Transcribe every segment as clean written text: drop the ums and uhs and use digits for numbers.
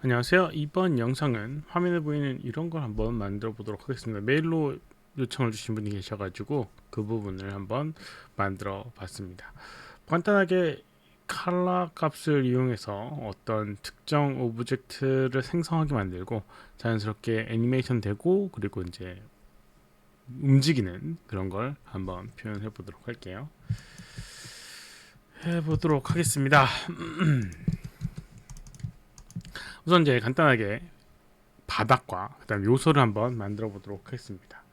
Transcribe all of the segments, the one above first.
안녕하세요. 이번 영상은 화면에 보이는 이런 걸 한번 만들어 보도록 하겠습니다. 메일로 요청을 주신 분이 계셔가지고 그 부분을 한번 만들어 봤습니다. 간단하게 컬러 값을 이용해서 어떤 특정 오브젝트를 생성하게 만들고 자연스럽게 애니메이션 되고 그리고 이제 움직이는 그런 걸 한번 표현해 보도록 할게요. 해보도록 하겠습니다. 우선 이제 간단하게 바닥과 그다음 요소를 한번 만들어 보도록 하겠습니다.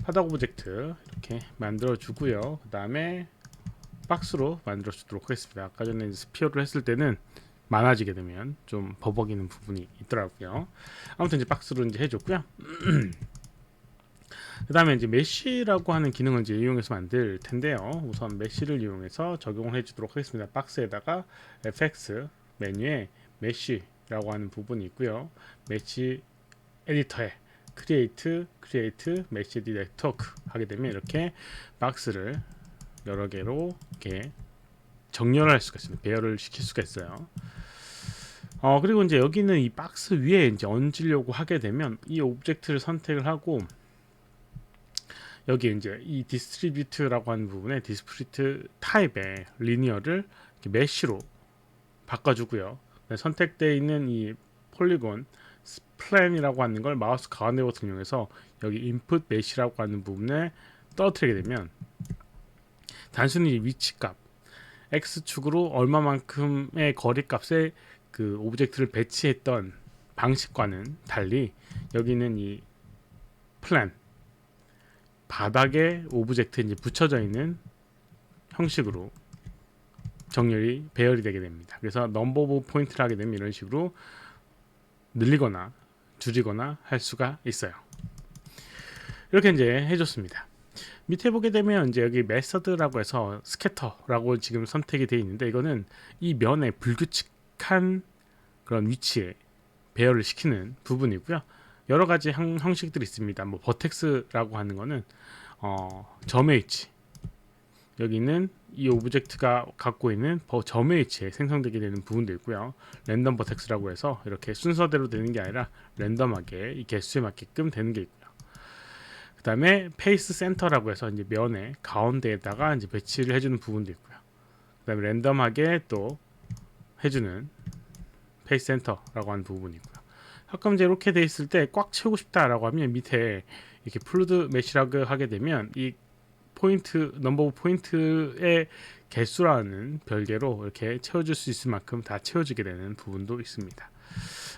바닥 오브젝트 이렇게 만들어 주고요. 그 다음에 박스로 만들어 주도록 하겠습니다. 아까 전에 스피어를 했을 때는 많아지게 되면 좀 버벅이는 부분이 있더라고요. 아무튼 이제 박스로 이제 해줬고요. 그 다음에 이제 메쉬라고 하는 기능을 이제 이용해서 만들 텐데요. 우선 메쉬를 이용해서 적용을 해주도록 하겠습니다. 박스에다가 FX 메뉴에 메쉬라고 하는 부분이 있고요. 메쉬 에디터에 create mesh network 하게 되면 이렇게 박스를 여러 개로 이렇게 정렬할 수가 있습니다. 배열을 시킬 수가 있어요. 그리고 이제 여기는 이 박스 위에 이제 얹으려고 하게 되면 이 오브젝트를 선택을 하고 여기 이제 이 디스트리뷰트라고 하는 부분에 디스프리트 타입의 리니어를 메쉬로 바꿔주고요. 선택되어 있는 이 폴리곤 플랜이라고 하는 걸 마우스 가운데 버튼 이용해서 여기 인풋 메시라고 하는 부분에 떨어뜨리게 되면 단순히 위치값 x축으로 얼마만큼의 거리값에 그 오브젝트를 배치했던 방식과는 달리 여기는 이 플랜 바닥에 오브젝트에 이제 붙여져 있는 형식으로 정렬이 배열이 되게 됩니다. 그래서 넘버 오브 포인트를 하게 되면 이런 식으로 늘리거나 줄이거나 할 수가 있어요. 이렇게 이제 해줬습니다. 밑에 보게 되면 이제 여기 메서드라고 해서 스캐터라고 지금 선택이 되어 있는데 이거는 이 면에 불규칙한 그런 위치에 배열을 시키는 부분이고요. 여러 가지 형식들이 있습니다. 뭐 버텍스라고 하는 거는 점의 위치 여기는 이 오브젝트가 갖고 있는 점의 위치에 생성되게 되는 부분도 있고요. 랜덤 버텍스라고 해서 이렇게 순서대로 되는 게 아니라 랜덤하게 이 개수에 맞게끔 되는 게 있고요. 그 다음에 페이스 센터라고 해서 이제 면의 가운데에다가 이제 배치를 해주는 부분도 있고요. 그 다음에 랜덤하게 또 해주는 페이스 센터라고 하는 부분이 있고요. 가끔 이제 이렇게 돼 있을 때 꽉 채우고 싶다라고 하면 밑에 이렇게 플루드 메시라고 하게 되면 이 포인트 넘버 오브 포인트의 개수라는 별개로 이렇게 채워줄 수 있을 만큼 다 채워지게 되는 부분도 있습니다.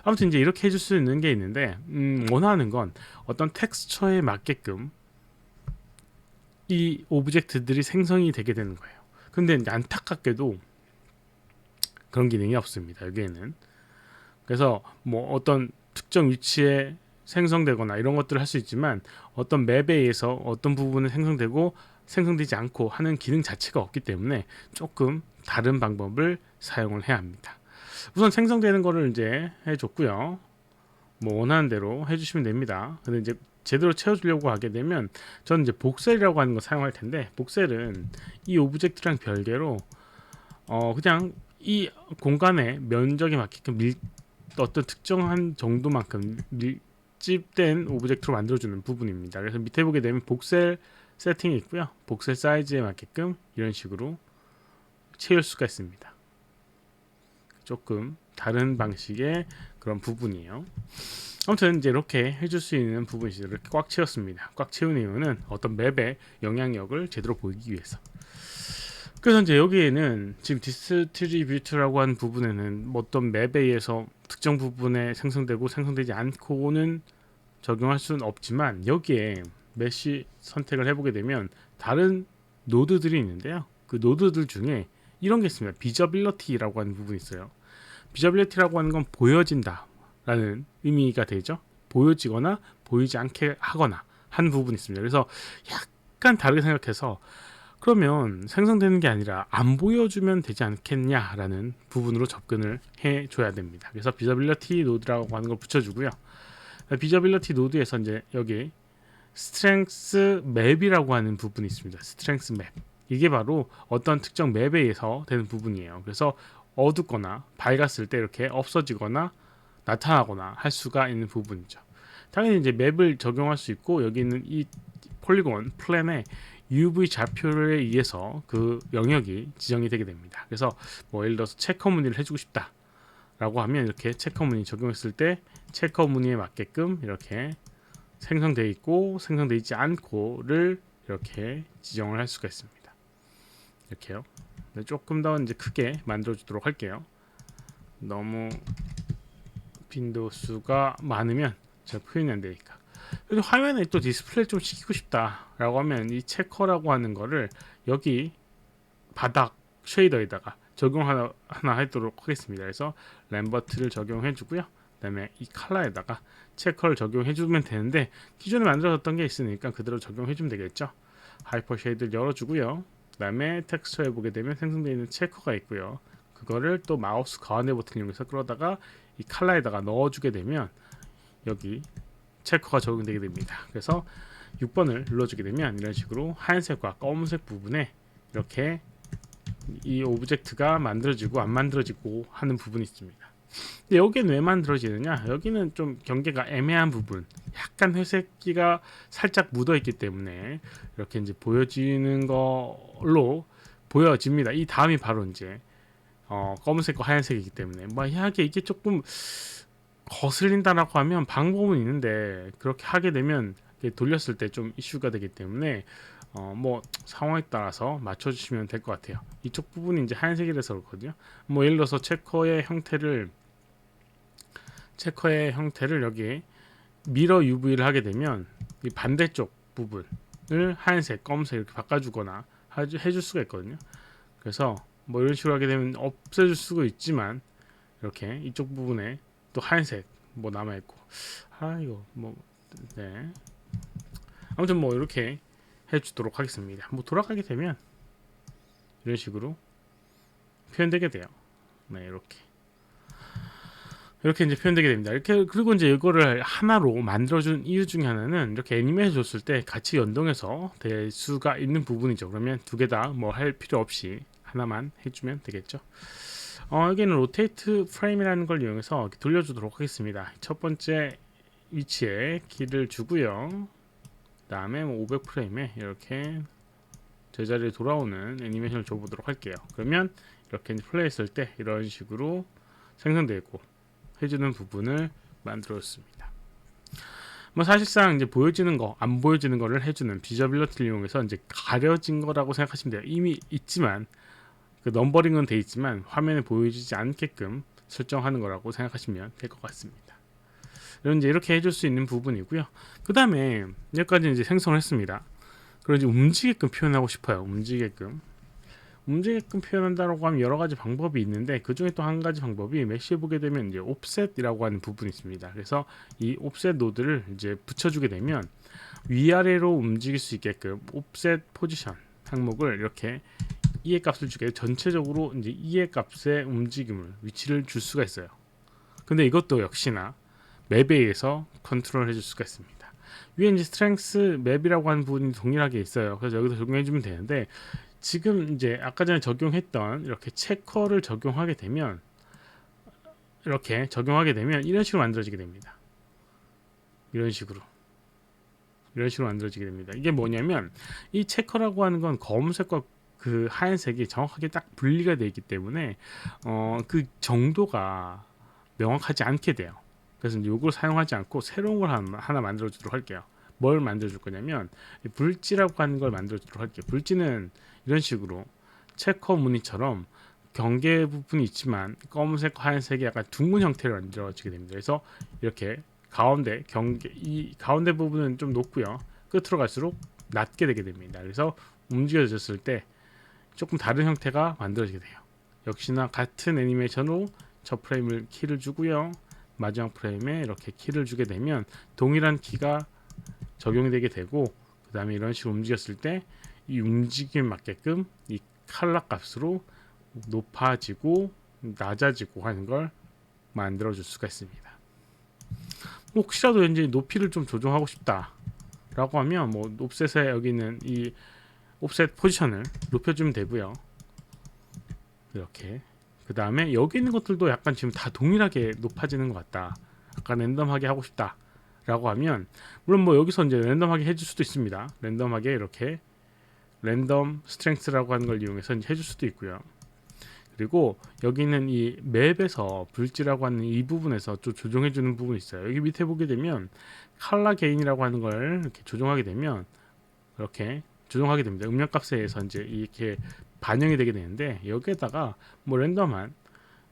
아무튼 이제 이렇게 해줄 수 있는 게 있는데 원하는 건 어떤 텍스처에 맞게끔 이 오브젝트들이 생성이 되게 되는 거예요. 근데 이제 안타깝게도 그런 기능이 없습니다. 여기에는. 그래서 뭐 어떤 특정 위치에 생성되거나 이런 것들을 할 수 있지만 어떤 맵에 의해서 어떤 부분은 생성되고 생성되지 않고 하는 기능 자체가 없기 때문에 조금 다른 방법을 사용을 해야 합니다. 우선 생성되는 거를 이제 해줬고요. 뭐 원하는 대로 해주시면 됩니다. 근데 이제 제대로 채워주려고 하게 되면 저는 이제 복셀이라고 하는 거 사용할 텐데 복셀은 이 오브젝트랑 별개로 그냥 이 공간의 면적에 맞게끔 어떤 특정한 정도만큼 밀집된 오브젝트로 만들어주는 부분입니다. 그래서 밑에 보게 되면 복셀 세팅이 있고요. 복셀 사이즈에 맞게끔 이런 식으로 채울 수가 있습니다. 조금 다른 방식의 그런 부분이에요. 아무튼 이제 이렇게 해줄 수 있는 부분이 이렇게 꽉 채웠습니다. 꽉 채운 이유는 어떤 맵의 영향력을 제대로 보이기 위해서. 그래서 이제 여기에는 지금 디스트리뷰트라고 하는 부분에는 어떤 맵에 의해서 특정 부분에 생성되고 생성되지 않고는 적용할 수는 없지만 여기에 메쉬 선택을 해보게 되면 다른 노드들이 있는데요. 그 노드들 중에 이런 게 있습니다. 비저빌리티라고 하는 부분이 있어요. 비저빌리티라고 하는 건 보여진다 라는 의미가 되죠. 보여지거나 보이지 않게 하거나 한 부분이 있습니다. 그래서 약간 다르게 생각해서 그러면 생성되는 게 아니라 안 보여주면 되지 않겠냐라는 부분으로 접근을 해줘야 됩니다. 그래서 비저빌리티 노드라고 하는 걸 붙여주고요. 비저빌리티 노드에서 이제 여기 스트렝스 맵이라고 하는 부분이 있습니다. 스트렝스 맵. 이게 바로 어떤 특정 맵에 의해서 되는 부분이에요. 그래서 어둡거나 밝았을 때 이렇게 없어지거나 나타나거나 할 수가 있는 부분이죠. 당연히 이제 맵을 적용할 수 있고 여기 있는 이 폴리곤 플랜에 UV 좌표에 의해서 그 영역이 지정이 되게 됩니다. 그래서 뭐 예를 들어서 체커 무늬를 해주고 싶다 라고 하면 이렇게 체커 무늬 적용했을 때 체커 무늬에 맞게끔 이렇게 생성되어 있고 생성되어 있지 않고를 이렇게 지정을 할 수가 있습니다. 이렇게요. 조금 더 이제 크게 만들어 주도록 할게요. 너무 빈도 수가 많으면 제가 표현이 안 되니까. 그래도 화면에 또 디스플레이 좀 시키고 싶다라고 하면 이 체커라고 하는 거를 여기 바닥 쉐이더에다가 적용 하나 하도록 하겠습니다. 그래서 램버트를 적용해 주고요. 그다음에 이 컬러에다가 체커를 적용해 주면 되는데 기존에 만들어졌던 게 있으니까 그대로 적용해 주면 되겠죠. 하이퍼 쉐이드를 열어 주고요. 그다음에 텍스처에 보게 되면 생성되어 있는 체커가 있고요. 그거를 또 마우스 가운데 버튼을 이용해서 끌어다가 이 컬러에다가 넣어주게 되면 여기 체커가 적용되게 됩니다. 그래서 6번을 눌러주게 되면 이런 식으로 하얀색과 검은색 부분에 이렇게 이 오브젝트가 만들어지고 안 만들어지고 하는 부분이 있습니다. 근데 여기는 왜 만들어지느냐? 여기는 좀 경계가 애매한 부분, 약간 회색기가 살짝 묻어있기 때문에 이렇게 이제 보여지는 걸로 보여집니다. 이 다음이 바로 이제 검은색과 하얀색이기 때문에 만약에 이게 조금 거슬린다라고 하면 방법은 있는데 그렇게 하게 되면 돌렸을 때 좀 이슈가 되기 때문에 뭐 상황에 따라서 맞춰주시면 될 것 같아요. 이쪽 부분이 이제 하얀색이라서 그렇거든요. 뭐 예를 들어서 체커의 형태를 여기 미러 UV를 하게 되면 이 반대쪽 부분을 하얀색, 검은색 이렇게 바꿔주거나 해줄 수가 있거든요. 그래서 뭐 이런 식으로 하게 되면 없애줄 수가 있지만 이렇게 이쪽 부분에 또 하얀색 뭐 남아있고 이거 뭐 네. 아무튼 뭐 이렇게 해주도록 하겠습니다. 뭐 돌아가게 되면 이런 식으로 표현되게 돼요. 네, 이렇게 이제 표현되게 됩니다. 이렇게 그리고 이제 이거를 하나로 만들어준 이유 중에 하나는 이렇게 애니메이션 줬을 때 같이 연동해서 될 수가 있는 부분이죠. 그러면 두 개 다 뭐 할 필요 없이 하나만 해주면 되겠죠. 여기는 로테이트 프레임이라는 걸 이용해서 돌려주도록 하겠습니다. 첫 번째 위치에 키를 주고요. 그 다음에 500프레임에 이렇게 제자리에 돌아오는 애니메이션을 줘보도록 할게요. 그러면 이렇게 플레이했을 때 이런 식으로 생성되고 해주는 부분을 만들었습니다. 뭐 사실상 이제 보여지는 거, 안 보여지는 거를 해주는 비저빌리티를 이용해서 이제 가려진 거라고 생각하시면 돼요. 이미 있지만 그 넘버링은 돼 있지만 화면에 보여지지 않게끔 설정하는 거라고 생각하시면 될 것 같습니다. 이제 이렇게 해줄 수 있는 부분이고요. 그 다음에 여기까지 이제 생성을 했습니다. 그리고 이제 움직이게끔 표현하고 싶어요. 움직이게끔 표현한다고 하면 여러 가지 방법이 있는데 그 중에 또 한 가지 방법이 메시에 보게 되면 이제 옵셋이라고 하는 부분이 있습니다. 그래서 이 옵셋 노드를 이제 붙여주게 되면 위아래로 움직일 수 있게끔 옵셋 포지션 항목을 이렇게 이의 값을 주게 전체적으로 이제 이의 값의 움직임을 위치를 줄 수가 있어요. 근데 이것도 역시나 맵에 의해서 컨트롤 해줄 수가 있습니다. 위에 이제 스트렝스 맵이라고 하는 부분이 동일하게 있어요. 그래서 여기서 적용해주면 되는데 지금 이제 아까 전에 적용했던 이렇게 체커를 적용하게 되면 이런 식으로 만들어지게 됩니다. 이런 식으로 만들어지게 됩니다. 이게 뭐냐면 이 체커라고 하는 건 검은색과 그 하얀색이 정확하게 딱 분리가 되어 있기 때문에 그 정도가 명확하지 않게 돼요. 그래서 이걸 사용하지 않고 새로운 걸 하나 만들어 주도록 할게요. 뭘 만들어 줄 거냐면 불지라고 하는 걸 만들어 주도록 할게요. 불지는 이런 식으로 체커 무늬처럼 경계 부분이 있지만 검은색과 하얀색이 약간 둥근 형태로 만들어지게 됩니다. 그래서 이렇게 가운데 이 가운데 부분은 좀 높고요. 끝으로 갈수록 낮게 되게 됩니다. 그래서 움직여졌을 때 조금 다른 형태가 만들어지게 돼요. 역시나 같은 애니메이션으로 첫 프레임을 키를 주고요. 마지막 프레임에 이렇게 키를 주게 되면 동일한 키가 적용이 되게 되고 그 다음에 이런 식으로 움직였을 때 이 움직임에 맞게끔 이 컬러 값으로 높아지고 낮아지고 하는 걸 만들어 줄 수가 있습니다. 혹시라도 이제 높이를 좀 조정하고 싶다 라고 하면 뭐 옵셋에 여기 있는 이 옵셋 포지션을 높여주면 되고요. 이렇게 그 다음에 여기 있는 것들도 약간 지금 다 동일하게 높아지는 것 같다. 약간 랜덤하게 하고 싶다 라고 하면, 물론 뭐 여기서 이제 랜덤하게 해줄 수도 있습니다. 랜덤하게 이렇게 랜덤 스트렝스라고 하는 걸 이용해서 이제 해줄 수도 있고요. 그리고 여기 있는 이 맵에서 불지라고 하는 이 부분에서 좀 조정해 주는 부분이 있어요. 여기 밑에 보게 되면 컬러 게인이라고 하는 걸 이렇게 조정하게 되면 이렇게 조정하게 됩니다. 음량값에 의해서 이제 이렇게 반영이 되게 되는데, 여기에다가 뭐 랜덤한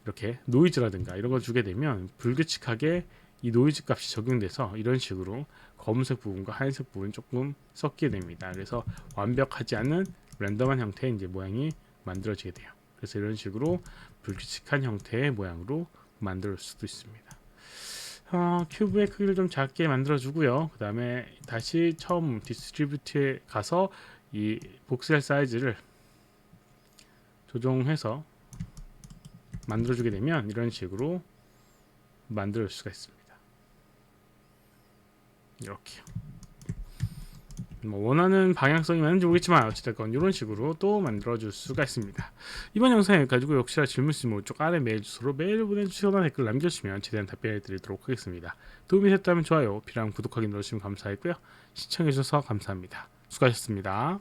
이렇게 노이즈라든가 이런 걸 주게 되면 불규칙하게 이 노이즈 값이 적용돼서 이런 식으로 검은색 부분과 하얀색 부분이 조금 섞이게 됩니다. 그래서 완벽하지 않은 랜덤한 형태의 이제 모양이 만들어지게 돼요. 그래서 이런 식으로 불규칙한 형태의 모양으로 만들 수도 있습니다. 큐브의 크기를 좀 작게 만들어 주고요. 그 다음에 다시 처음 디스트리뷰트에 가서 이 복셀 사이즈를 조정해서 만들어 주게 되면 이런 식으로 만들 수가 있습니다. 이렇게요. 뭐 원하는 방향성이 맞는지 모르겠지만 어찌됐건 이런 식으로 또 만들어줄 수가 있습니다. 이번 영상 여기까지고, 혹시나 질문 있으면 오쪽 아래 메일 주소로 메일 보내주시거나 댓글 남겨주시면 최대한 답변해 드리도록 하겠습니다. 도움이 됐다면 좋아요, 필요하면 구독하기 눌러주시면 감사하고요. 시청해주셔서 감사합니다. 수고하셨습니다.